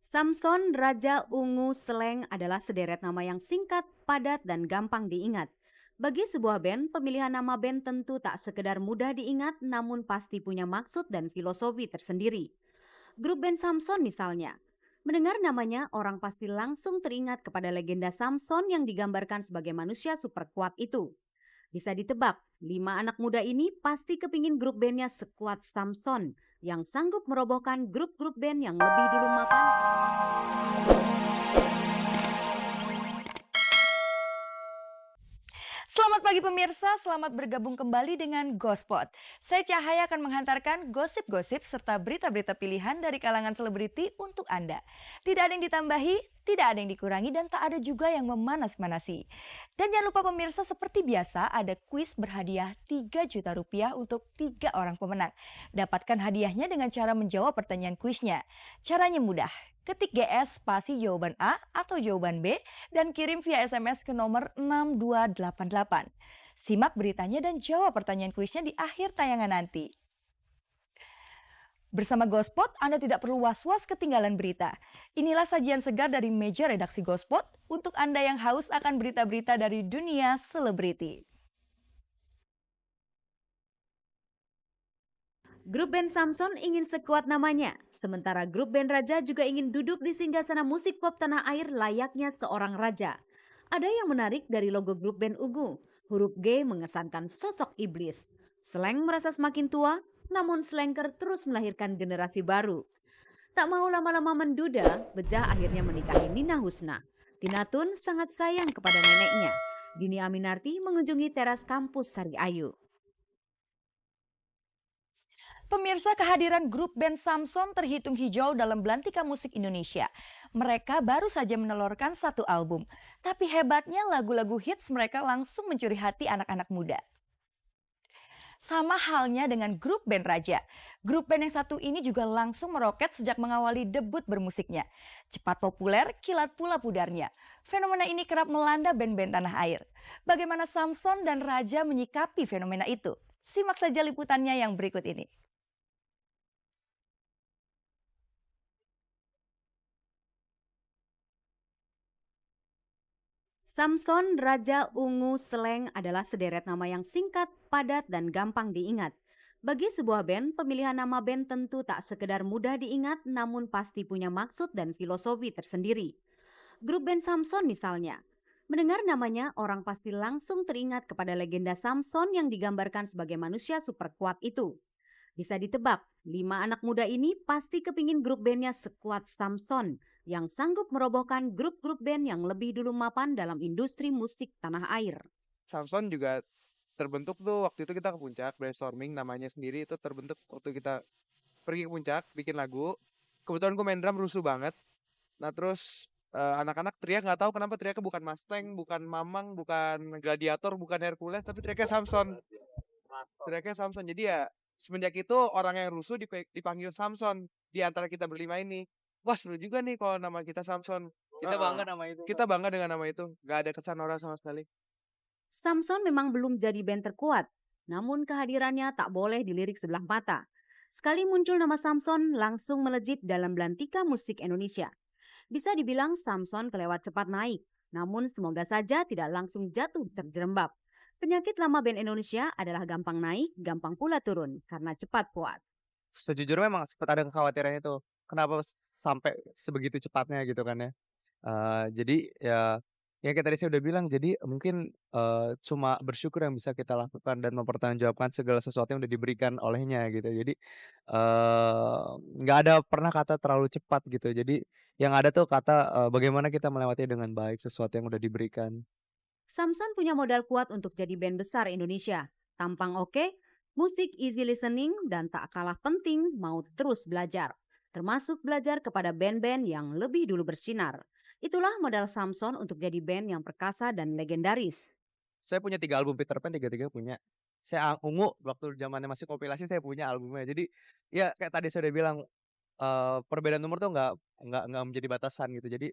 Samson Raja Ungu Seleng adalah sederet nama yang singkat, padat, dan gampang diingat. Bagi sebuah band, pemilihan nama band tentu tak sekedar mudah diingat, namun pasti punya maksud dan filosofi tersendiri. Grup band Samson misalnya. Mendengar namanya, orang pasti langsung teringat kepada legenda Samson yang digambarkan sebagai manusia super kuat itu. Bisa ditebak, 5 anak muda ini pasti kepingin grup bandnya sekuat Samson yang sanggup merobohkan grup-grup band yang lebih dulu mapan. Selamat pagi pemirsa, selamat bergabung kembali dengan Gospot. Saya Cahaya akan menghantarkan gosip-gosip serta berita-berita pilihan dari kalangan selebriti untuk Anda. Tidak ada yang ditambahi, tidak ada yang dikurangi, dan tak ada juga yang memanas-manasi. Dan jangan lupa pemirsa, seperti biasa ada kuis berhadiah 3 juta rupiah untuk 3 orang pemenang. Dapatkan hadiahnya dengan cara menjawab pertanyaan kuisnya. Caranya mudah. Ketik GS spasi jawaban A atau jawaban B dan kirim via SMS ke nomor 6288. Simak beritanya dan jawab pertanyaan kuisnya di akhir tayangan nanti. Bersama Gospot, Anda tidak perlu was-was ketinggalan berita. Inilah sajian segar dari meja redaksi Gospot untuk Anda yang haus akan berita-berita dari dunia selebriti. Grup band Samson ingin sekuat namanya, sementara grup band Raja juga ingin duduk di singgasana musik pop tanah air layaknya seorang raja. Ada yang menarik dari logo grup band Ungu, huruf G mengesankan sosok iblis. Slang merasa semakin tua, namun Slanker terus melahirkan generasi baru. Tak mau lama-lama menduda, Bejah akhirnya menikahi Nina Husna. Tina Tun sangat sayang kepada neneknya. Dini Aminarti mengunjungi teras kampus Sari Ayu. Pemirsa, kehadiran grup band Samson terhitung hijau dalam belantika musik Indonesia. Mereka baru saja menelurkan 1 album, tapi hebatnya lagu-lagu hits mereka langsung mencuri hati anak-anak muda. Sama halnya dengan grup band Raja. Grup band yang satu ini juga langsung meroket sejak mengawali debut bermusiknya. Cepat populer, kilat pula pudarnya. Fenomena ini kerap melanda band-band tanah air. Bagaimana Samson dan Raja menyikapi fenomena itu? Simak saja liputannya yang berikut ini. Samson Raja Ungu Seleng adalah sederet nama yang singkat, padat, dan gampang diingat. Bagi sebuah band, pemilihan nama band tentu tak sekedar mudah diingat, namun pasti punya maksud dan filosofi tersendiri. Grup band Samson misalnya. Mendengar namanya, orang pasti langsung teringat kepada legenda Samson yang digambarkan sebagai manusia super kuat itu. Bisa ditebak, 5 anak muda ini pasti kepingin grup bandnya sekuat Samson yang sanggup merobohkan grup-grup band yang lebih dulu mapan dalam industri musik tanah air. Samson juga terbentuk tuh waktu itu kita ke puncak brainstorming, namanya sendiri itu terbentuk waktu kita pergi ke puncak bikin lagu. Kebetulan gue main drum rusuh banget. Nah terus anak-anak teriak, nggak tahu kenapa teriaknya bukan Mustang, bukan Mamang, bukan Gladiator, bukan Hercules, tapi teriaknya Samson. Teriaknya Samson. Jadi ya semenjak itu orang yang rusuh dipanggil Samson di antara kita berlima ini. Wah seru juga nih kalau nama kita Samson. Kita bangga nama itu. Kita bangga dengan nama itu. Gak ada kesan norak sama sekali. Samson memang belum jadi band terkuat, namun kehadirannya tak boleh dilirik sebelah mata. Sekali muncul nama Samson langsung melejit dalam belantika musik Indonesia. Bisa dibilang Samson kelewat cepat naik, namun semoga saja tidak langsung jatuh terjerembab. Penyakit lama band Indonesia adalah gampang naik, gampang pula turun karena cepat puat. Sejujurnya memang sempat ada kekhawatiran itu. Kenapa sampai sebegitu cepatnya gitu kan ya. Jadi ya yang kayak tadi saya udah bilang, jadi mungkin, cuma bersyukur yang bisa kita lakukan dan mempertanggungjawabkan segala sesuatu yang udah diberikan olehnya gitu. Jadi, nggak ada pernah kata terlalu cepat gitu. Jadi yang ada tuh kata, bagaimana kita melewati dengan baik sesuatu yang udah diberikan. Samson punya modal kuat untuk jadi band besar Indonesia. Tampang oke, musik easy listening, dan tak kalah penting mau terus belajar. Termasuk belajar kepada band-band yang lebih dulu bersinar. Itulah modal Samson untuk jadi band yang perkasa dan legendaris. Saya punya 3 album Peter Pan, tiga-tiga punya. Saya Ungu waktu zamannya masih kompilasi saya punya albumnya. Jadi ya kayak tadi saya udah bilang, perbedaan umur tuh nggak menjadi batasan gitu. Jadi,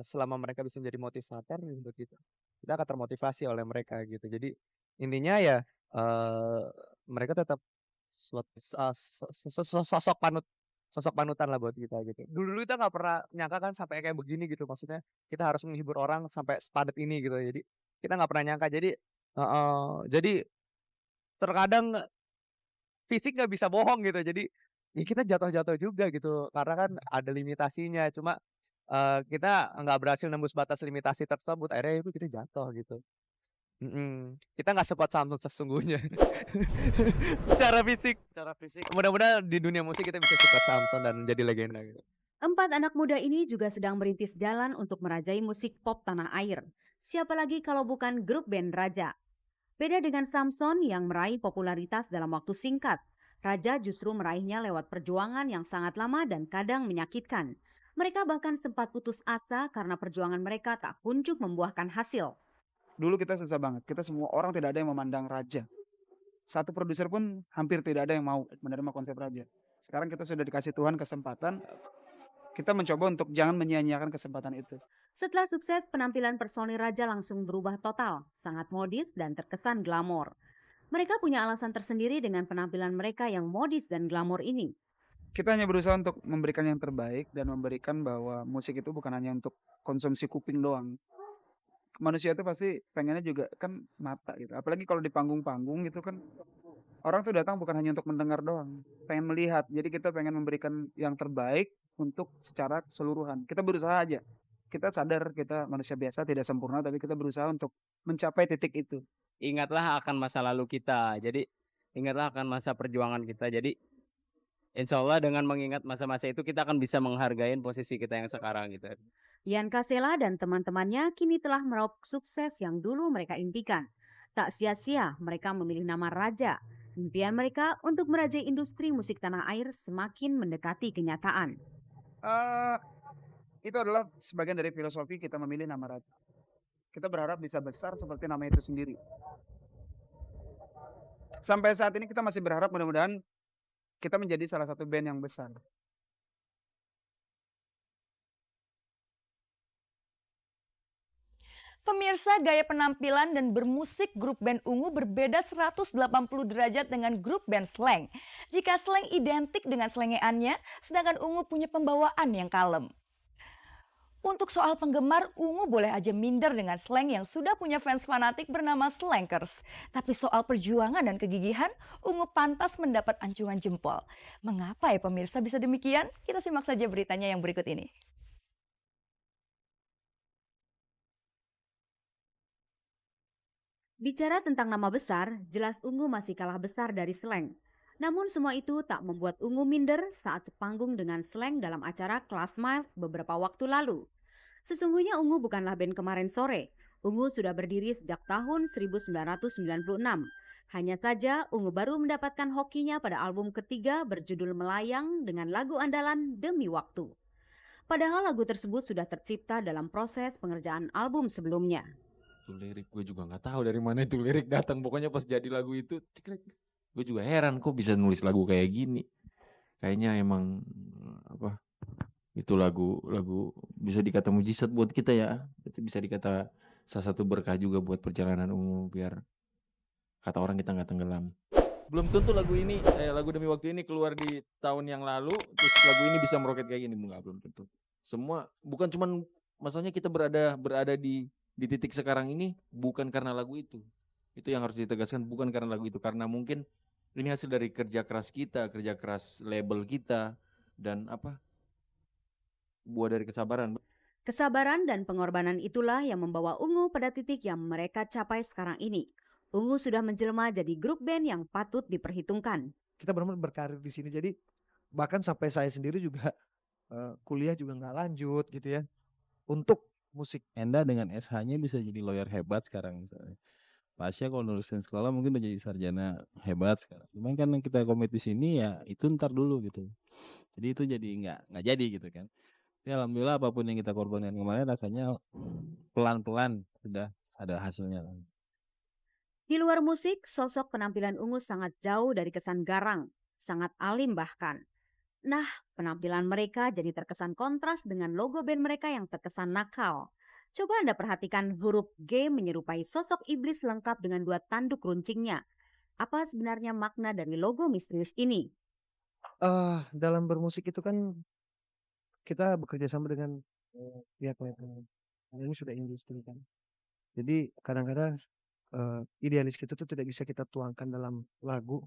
selama mereka bisa menjadi motivator untuk kita, kita akan termotivasi oleh mereka gitu. Jadi intinya ya, mereka tetap suat eee, sosok panut sosok panutan lah buat kita gitu. Dulu-dulu kita nggak pernah nyangka kan sampai kayak begini gitu, maksudnya kita harus menghibur orang sampai sepadat ini gitu. Jadi kita nggak pernah nyangka. Jadi terkadang fisik nggak bisa bohong gitu. Jadi ya kita jatuh-jatuh juga gitu karena kan ada limitasinya. Cuma kita nggak berhasil nembus batas limitasi tersebut. Akhirnya itu kita jatuh gitu. Kita nggak sekuat Samsung sesungguhnya. Secara fisik. Mudah-mudahan di dunia musik kita bisa sekuat Samsung dan jadi legenda gitu. 4 anak muda ini juga sedang merintis jalan untuk merajai musik pop tanah air. Siapa lagi kalau bukan grup band Raja? Beda dengan Samson yang meraih popularitas dalam waktu singkat, Raja justru meraihnya lewat perjuangan yang sangat lama dan kadang menyakitkan. Mereka bahkan sempat putus asa karena perjuangan mereka tak kunjung membuahkan hasil. Dulu kita susah banget. Kita semua orang tidak ada yang memandang Raja. Satu produser pun hampir tidak ada yang mau menerima konsep Raja. Sekarang kita sudah dikasih Tuhan kesempatan. Kita mencoba untuk jangan menyia-nyiakan kesempatan itu. Setelah sukses, penampilan personil Raja langsung berubah total, sangat modis dan terkesan glamor. Mereka punya alasan tersendiri dengan penampilan mereka yang modis dan glamor ini. Kita hanya berusaha untuk memberikan yang terbaik dan memberikan bahwa musik itu bukan hanya untuk konsumsi kuping doang. Manusia itu pasti pengennya juga kan mata gitu. Apalagi kalau di panggung-panggung gitu kan orang tuh datang bukan hanya untuk mendengar doang, pengen melihat. Jadi kita pengen memberikan yang terbaik untuk secara keseluruhan. Kita berusaha aja. Kita sadar kita manusia biasa tidak sempurna, tapi kita berusaha untuk mencapai titik itu. Ingatlah akan masa lalu kita. Jadi ingatlah akan masa perjuangan kita. Jadi insya Allah dengan mengingat masa-masa itu kita akan bisa menghargai posisi kita yang sekarang gitu. Ian Kasela dan teman-temannya kini telah meraup sukses yang dulu mereka impikan. Tak sia-sia mereka memilih nama Raja. Impian mereka untuk merajai industri musik tanah air semakin mendekati kenyataan. Itu adalah sebagian dari filosofi kita memilih nama Raja. Kita berharap bisa besar seperti nama itu sendiri. Sampai saat ini kita masih berharap mudah-mudahan kita menjadi salah satu band yang besar. Pemirsa, gaya penampilan dan bermusik grup band Ungu berbeda 180 derajat dengan grup band Slank. Jika Slank identik dengan selengeannya, sedangkan Ungu punya pembawaan yang kalem. Untuk soal penggemar, Ungu boleh aja minder dengan Slank yang sudah punya fans fanatik bernama Slankers. Tapi soal perjuangan dan kegigihan, Ungu pantas mendapat anjungan jempol. Mengapa ya pemirsa bisa demikian? Kita simak saja beritanya yang berikut ini. Bicara tentang nama besar, jelas Ungu masih kalah besar dari Slank. Namun semua itu tak membuat Ungu minder saat sepanggung dengan Slank dalam acara Class Mile beberapa waktu lalu. Sesungguhnya Ungu bukanlah band kemarin sore. Ungu sudah berdiri sejak tahun 1996. Hanya saja Ungu baru mendapatkan hokinya pada album ketiga berjudul Melayang dengan lagu andalan Demi Waktu. Padahal lagu tersebut sudah tercipta dalam proses pengerjaan album sebelumnya. Lirik gue juga nggak tahu dari mana itu lirik datang, pokoknya pas jadi lagu itu gue juga heran kok bisa nulis lagu kayak gini. Kayaknya emang itu lagu bisa dikata mujizat buat kita ya. Itu bisa dikata salah satu berkah juga buat perjalanan Ungu, biar kata orang kita nggak tenggelam. Belum tentu lagu Demi Waktu ini keluar di tahun yang lalu terus lagu ini bisa meroket kayak gini, belum tentu. Semua bukan cuman masalahnya kita berada di titik sekarang ini bukan karena lagu itu. Itu yang harus ditegaskan, bukan karena lagu itu, karena mungkin ini hasil dari kerja keras kita, kerja keras label kita, dan buah dari kesabaran. Kesabaran dan pengorbanan itulah yang membawa Ungu pada titik yang mereka capai sekarang ini. Ungu sudah menjelma jadi grup band yang patut diperhitungkan. Kita benar-benar berkarir di sini, jadi bahkan sampai saya sendiri juga kuliah juga nggak lanjut gitu ya untuk musik. Enda dengan SH-nya bisa jadi lawyer hebat sekarang misalnya. Pasya kalau nulisin sekolah mungkin udah jadi sarjana hebat sekarang. Cuman kan yang kita komit di sini ya itu ntar dulu gitu. Jadi itu jadi nggak jadi gitu kan. Jadi alhamdulillah apapun yang kita korbankan kemarin rasanya pelan-pelan sudah ada hasilnya. Di luar musik, sosok penampilan Ungu sangat jauh dari kesan garang, sangat alim bahkan. Nah, penampilan mereka jadi terkesan kontras dengan logo band mereka yang terkesan nakal. Coba Anda perhatikan huruf G menyerupai sosok iblis lengkap dengan 2 tanduk runcingnya. Apa sebenarnya makna dari logo misterius ini? Dalam bermusik itu kan kita bekerja sama dengan, pihak-pihak yang ini sudah industri kan. Jadi kadang-kadang, idealis kita tuh tidak bisa kita tuangkan dalam lagu.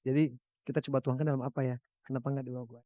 Jadi kita coba tuangkan dalam apa ya, kenapa nggak di logo.